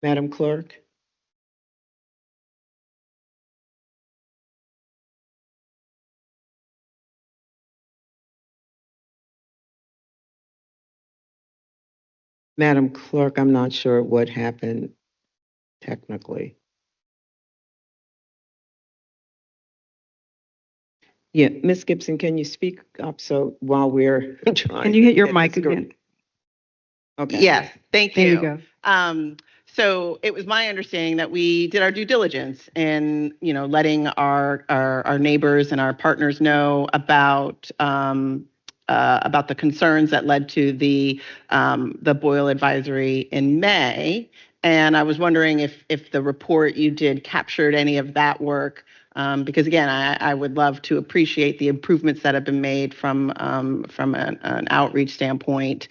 Madam Clerk? Madam Clerk, I'm not sure what happened technically. Yeah, Ms. Gibson, can you speak up so while we're trying? Can you hit your to mic get this again? Okay. Yes, thank There you. you go. So it was my understanding that we did our due diligence in, letting our neighbors and our partners know about the concerns that led to the boil advisory in May. And I was wondering if the report you did captured any of that work. Because again, I would love to appreciate the improvements that have been made from an outreach standpoint,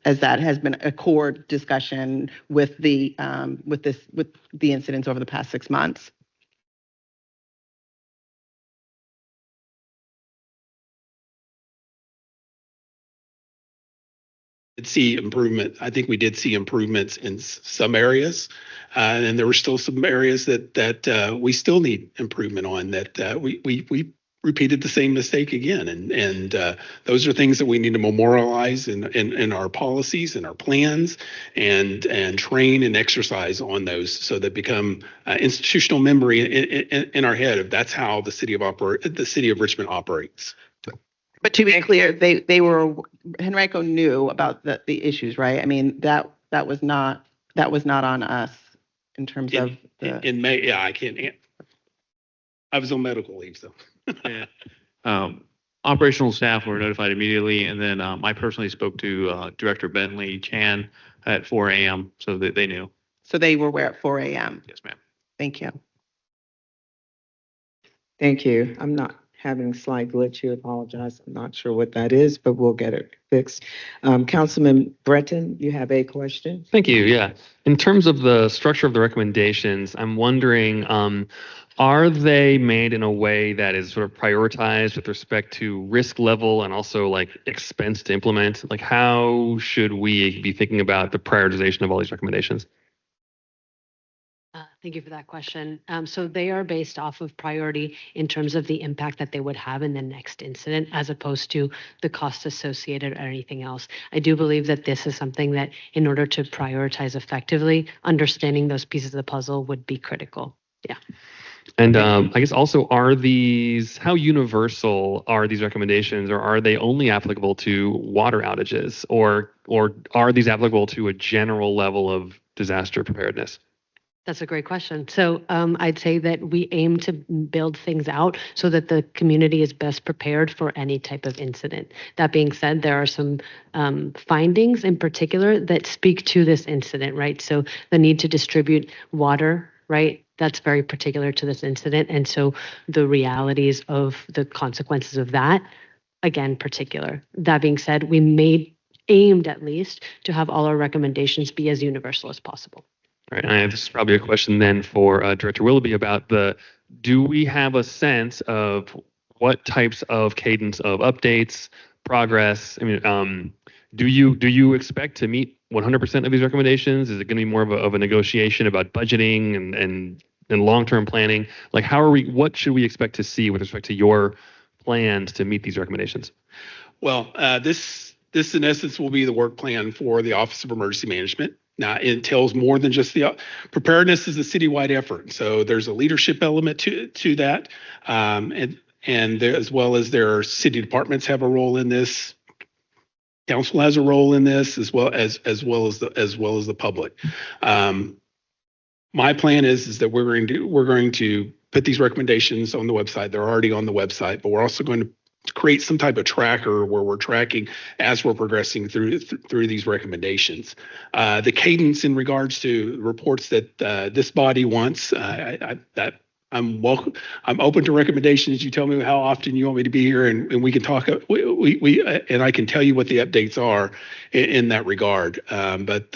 as that has been a core discussion with the incidents over the past 6 months. See improvement. I think we did see improvements in some areas, and there were still some areas that we still need improvement on. That we repeated the same mistake again. And those are things that we need to memorialize in our policies and our plans, and train and exercise on those so that become institutional memory in our head of that's how the city of Richmond operates. But to be clear, Henrico knew about the issues, right? I mean, that was not on us in terms of In May, yeah, I was on medical leave, so. Yeah. Operational staff were notified immediately, and then I personally spoke to Director Bentley Chan at 4 a.m. so that they knew. So they were aware at 4 a.m. Yes, ma'am. Thank you. Thank you. I'm not having a slight glitch here. Apologize. I'm not sure what that is, but we'll get it fixed. Councilman Breton, you have a question? Thank you. Yeah. In terms of the structure of the recommendations, I'm wondering, are they made in a way that is sort of prioritized with respect to risk level and also like expense to implement? Like, how should we be thinking about the prioritization of all these recommendations? Thank you for that question. So they are based off of priority in terms of the impact that they would have in the next incident, as opposed to the cost associated or anything else. I do believe that this is something that, in order to prioritize effectively, understanding those pieces of the puzzle would be critical. Yeah. And I guess also, how universal are these recommendations, or are they only applicable to water outages, or are these applicable to a general level of disaster preparedness? That's a great question. So I'd say that we aim to build things out so that the community is best prepared for any type of incident. That being said, there are some findings in particular that speak to this incident, right? So the need to distribute water, right? That's very particular to this incident. And so the realities of the consequences of that, again, particular. That being said, we aimed at least to have all our recommendations be as universal as possible. All right, and this is probably a question then for Director Willoughby about do we have a sense of what types of cadence of updates, progress? I mean, do you expect to meet 100% of these recommendations? Is it going to be more of a negotiation about budgeting and long-term planning? Like, what should we expect to see with respect to your plans to meet these recommendations? Well, this in essence will be the work plan for the Office of Emergency Management. Now, it entails more than just preparedness is a citywide effort. So there's a leadership element to that, and there, as well as their city departments have a role in this. Council has a role in this, as well as the public. My plan is that we're going to put these recommendations on the website. They're already on the website, but we're also going to create some type of tracker where we're tracking as we're progressing through these recommendations. The cadence in regards to reports that this body wants, I'm welcome. I'm open to recommendations. You tell me how often you want me to be here, and we can talk. And I can tell you what the updates are in that regard. But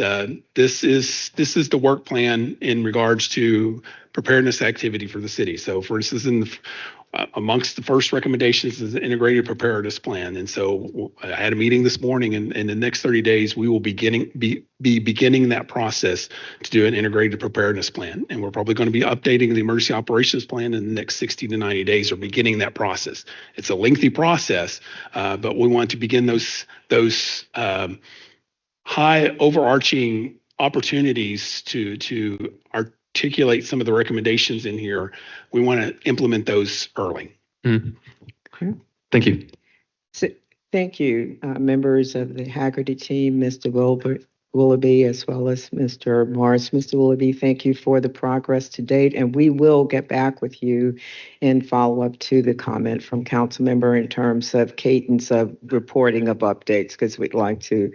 this is the work plan in regards to preparedness activity for the city. So, for instance, amongst the first recommendations is an integrated preparedness plan. And so I had a meeting this morning, and in the next 30 days, we will be beginning that process to do an integrated preparedness plan. And we're probably going to be updating the emergency operations plan in the next 60 to 90 days, or beginning that process. It's a lengthy process, but we want to begin those high overarching opportunities to articulate some of the recommendations in here. We want to implement those early. Okay. Thank you. So, thank you, members of the Haggerty team, Mr. Willoughby, as well as Mr. Morris. Mr. Willoughby, thank you for the progress to date, and we will get back with you in follow-up to the comment from council member in terms of cadence of reporting of updates, because we'd like to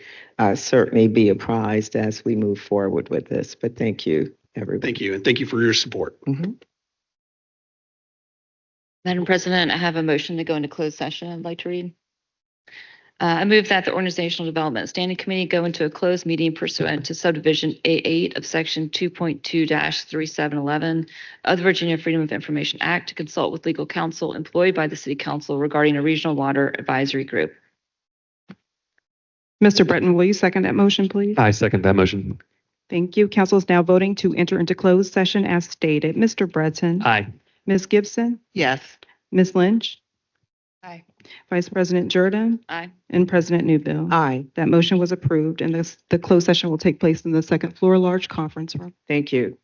certainly be apprised as we move forward with this. But thank you, everybody. Thank you, and thank you for your support. Mm-hmm. Madam President, I have a motion to go into closed session I'd like to read. I move that the Organizational Development Standing Committee go into a closed meeting pursuant to subdivision A8 of section 2.2-3711 of the Virginia Freedom of Information Act to consult with legal counsel employed by the City Council regarding a regional water advisory group. Mr. Breton, will you second that motion, please? I second that motion. Thank you. Council is now voting to enter into closed session as stated. Mr. Breton. Aye. Ms. Gibson. Yes. Ms. Lynch. Aye. Vice President Jordan, Aye. and President Newbill. Aye, That motion was approved, and the closed session will take place in the second floor large conference room. thank you.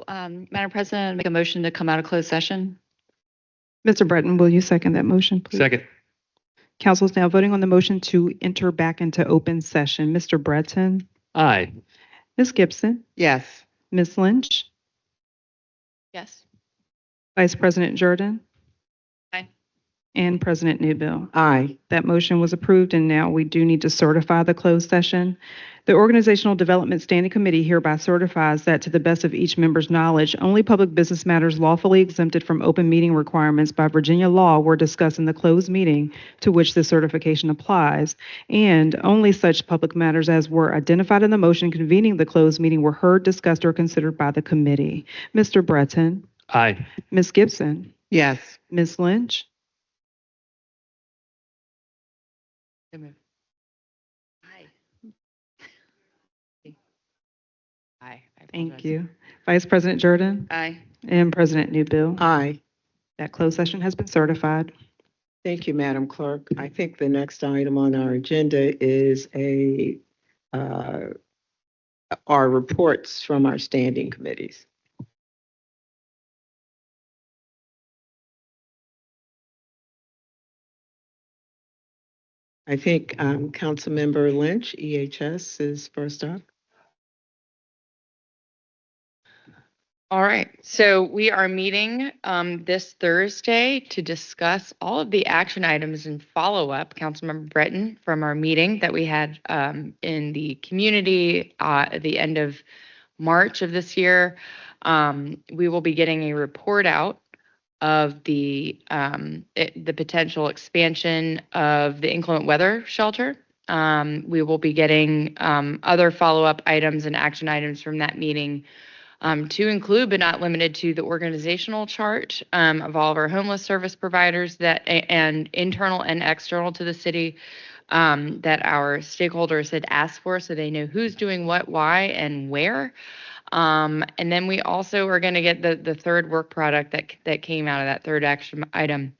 Madam President, make a motion to come out of closed session. Mr. Breton, will you second that motion, please? Second. Council is now voting on the motion to enter back into open session. Mr. Breton, Aye. Ms. Gibson, Yes. Ms. Lynch, Yes. Vice President Jordan. Aye. And President Newbill. Aye. That motion was approved, and now we do need to certify the closed session. The Organizational Development Standing Committee hereby certifies that, to the best of each member's knowledge, only public business matters lawfully exempted from open meeting requirements by Virginia law were discussed in the closed meeting to which the certification applies, and only such public matters as were identified in the motion convening the closed meeting were heard, discussed, or considered by the committee. Mr. Breton, Aye. Ms. Gibson, Yes. Ms. Lynch, Aye. Aye. I thank apologize. you. Vice President Jordan Aye. and President Newbill. Aye. That closed session has been certified. Thank you, Madam Clerk. I think the next item on our agenda is our reports from our standing committees. I think Councilmember Lynch, EHS, is first up. All right, so we are meeting this Thursday to discuss all of the action items and follow-up. Councilmember Breton, from our meeting that we had in the community at the end of March of this year, we will be getting a report out of the potential expansion of the inclement weather shelter. We will be getting other follow-up items and action items from that meeting to include, but not limited to, the organizational chart of all of our homeless service providers and internal and external to the city that our stakeholders had asked for, so they know who's doing what, why, and where. And then we also are going to get the third work product that came out of that third action item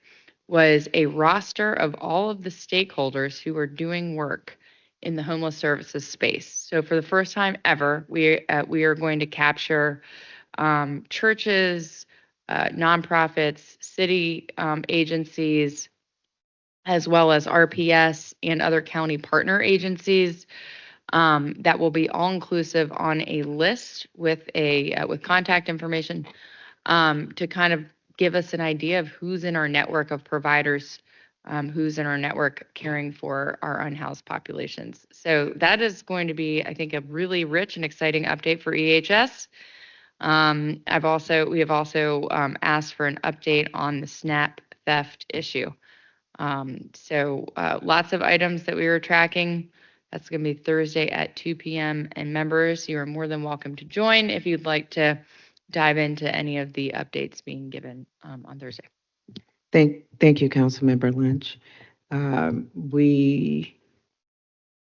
was a roster of all of the stakeholders who are doing work in the homeless services space. So for the first time ever, we are going to capture churches, nonprofits, city agencies, as well as RPS and other county partner agencies. That will be all inclusive on a list with contact information to kind of give us an idea of who's in our network of providers, who's in our network caring for our unhoused populations. So that is going to be, I think, a really rich and exciting update for EHS. We have also asked for an update on the SNAP theft issue. So lots of items that we were tracking. That's going to be Thursday at 2 p.m. And members, you are more than welcome to join if you'd like to dive into any of the updates being given on Thursday. Thank you, Councilmember Lynch. We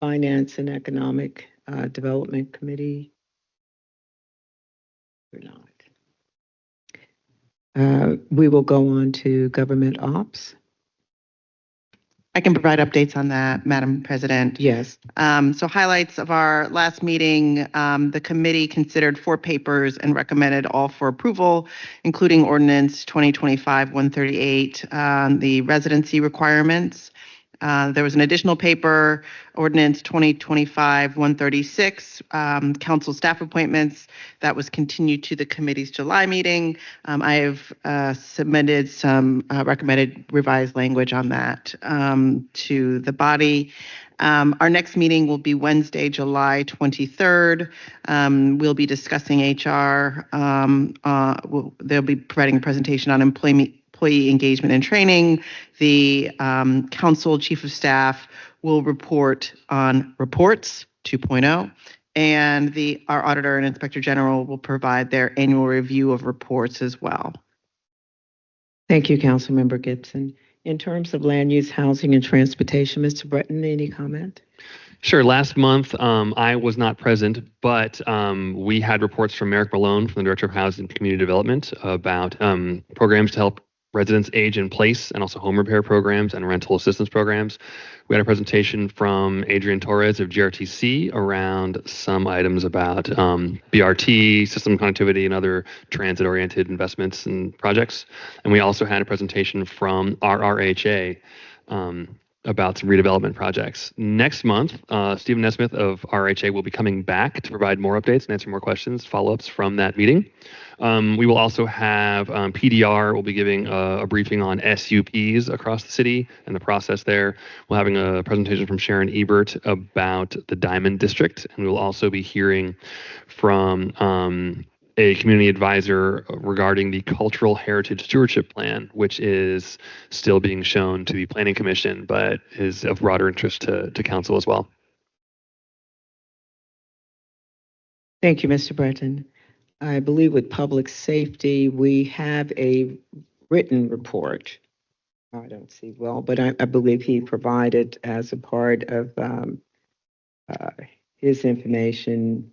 Finance and Economic Development Committee. We're not. We will go on to Government Ops. I can provide updates on that, Madam President. Yes. So highlights of our last meeting, the committee considered 4 papers and recommended all for approval, including Ordinance 2025-138, the residency requirements, There was an additional paper, ordinance 2025-136, council staff appointments that was continued to the committee's July meeting. I have submitted some recommended revised language on that to the body. Our next meeting will be Wednesday, July 23rd. We'll be discussing HR. They'll be providing a presentation on employee engagement and training. The council chief of staff will report on reports 2.0, and our auditor and inspector general will provide their annual review of reports as well. Thank you, Councilmember Gibson. In terms of land use, housing, and transportation, Mr. Breton, any comment? Sure. Last month, I was not present, but we had reports from Merrick Malone, from the Director of Housing and Community Development, about programs to help residents age in place, and also home repair programs and rental assistance programs. We had a presentation from Adrian Torres of GRTC around some items about BRT, system connectivity, and other transit-oriented investments and projects. And we also had a presentation from RRHA about some redevelopment projects. Next month, Stephen Nesmith of RHA will be coming back to provide more updates and answer more questions, follow-ups from that meeting. We will also have PDR will be giving a briefing on SUPs across the city and the process there. We're having a presentation from Sharon Ebert about the Diamond District, and we'll also be hearing from a community advisor regarding the Cultural Heritage Stewardship Plan, which is still being shown to the Planning Commission, but is of broader interest to council as well. Thank you, Mr. Breton. I believe with public safety, we have a written report. I don't see well, but I believe he provided as a part of his information.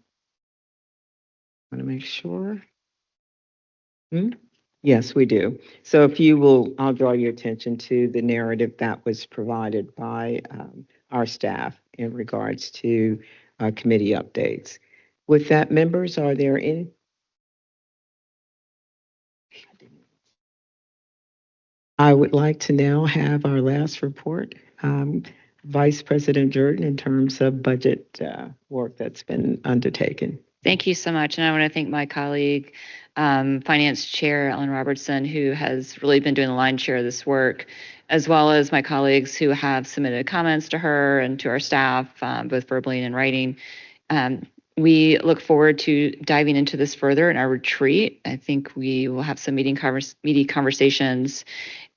I want to make sure. Yes, we do. So if you will, I'll draw your attention to the narrative that was provided by our staff in regards to committee updates. With that, members, are there any? I would like to now have our last report, Vice President Jordan, in terms of budget work that's been undertaken. Thank you so much. And I want to thank my colleague, Finance Chair Ellen Robertson, who has really been doing the lion's share of this work, as well as my colleagues who have submitted comments to her and to our staff, both verbally and in writing. We look forward to diving into this further in our retreat. I think we will have some meeting conversations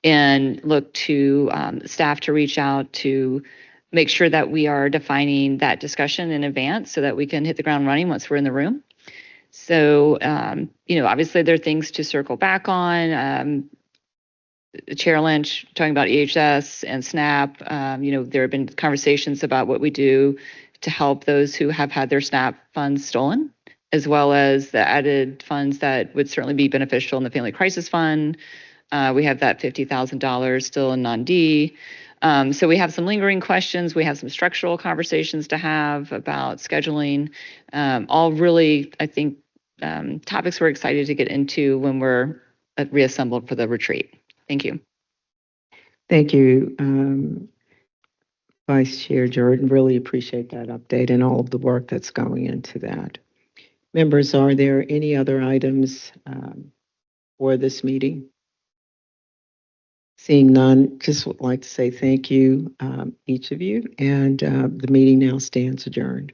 and look to staff to reach out to make sure that we are defining that discussion in advance so that we can hit the ground running once we're in the room. So, obviously there are things to circle back on. Chair Lynch talking about EHS and SNAP. There have been conversations about what we do to help those who have had their SNAP funds stolen, as well as the added funds that would certainly be beneficial in the Family Crisis Fund. We have that $50,000 still in non-D. So we have some lingering questions. We have some structural conversations to have about scheduling. All really, I think, topics we're excited to get into when we're reassembled for the retreat. Thank you. Thank you, Vice Chair Jordan. Really appreciate that update and all of the work that's going into that. Members, are there any other items for this meeting? Seeing none, just would like to say thank you, each of you, and the meeting now stands adjourned.